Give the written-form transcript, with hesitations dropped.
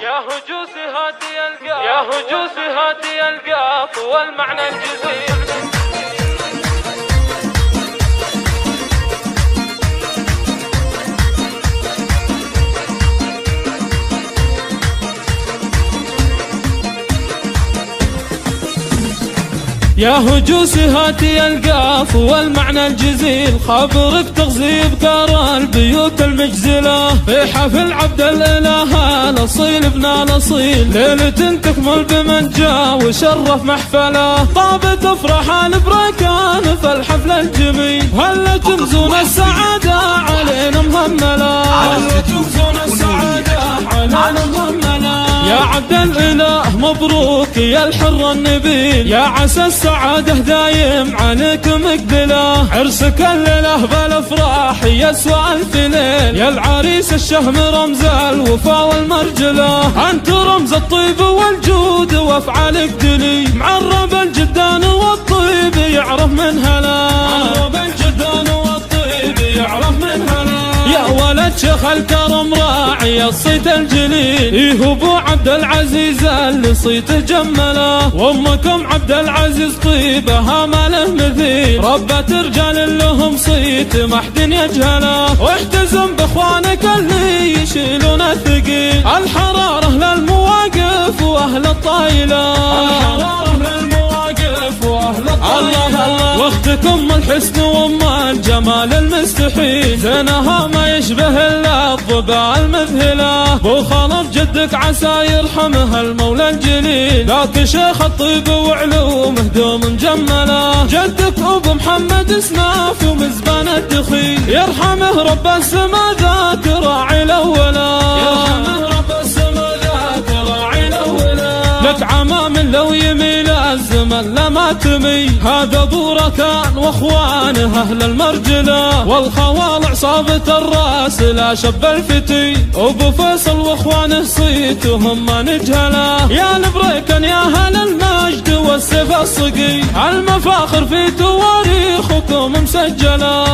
يا هجوس هادي القاف والمعنى الجزيل. يا هجوس هاتي القاف والمعنى الجزيل، خبرك تغزي بكار البيوت المجزلة في حفل عبد الإله الأصيل ابن الأصيل، ليلة تكمل بمن جاء وشرف محفله، طابت افرح البركان في الحفل الجميل، هلا تمزون السعادة علينا مهملة، هلا تمزون السعادة علينا مهملة. يا عبد الإله مبروك يا الحر النبيل، يا عسى السعادة دايم عليك مقبلة، عرسك الليلة بالافراح يسوى الف ليل، يا العريس الشهم رمز الوفا والمرجلة، انت رمز الطيب والجود وافعالك دليل، معرب الجدان والطيب يعرف من هلا، معرب الجدان والطيب يعرف من هلا. يا ولد شيخ الكرم راعي الصيت الجليل، إيه ابو عبد العزيز اللي صيته جمله، وامكم عبد العزيز طيبها ما له مثيل، ربت رجال لهم صيت ما حد يجهله، واحتزم باخوانك اللي يشيلون الثقيل، الحراره للمواقف واهل الطايله، الحراره للمواقف واهل الطايله. واختكم الحسن وام الجمال المستحيل، زينها ما يشبه الا الظبا المذهله، بو خلف جدك عسى يرحمه المولى الجليل، لكن شيخ الطيب وعلومه دوم مجمله، جدك ابو محمد اسمه في مزبان الدخيل، يرحمه رب السما ذاك راعي الاولا، يرحمه رب السما ذاك راعي الاولا. لك عمام لو يميل الزمن لما تمي، هذا ابو ركان واخوانه اهل المرجله، والخوال عصابة الراس لا شب الفتي، ابو فيصل واخوانه صيتهم ما نجهله، يا البريكن يا اهل المجد والسيف الصقي، المفاخر في تواريخكم مسجله.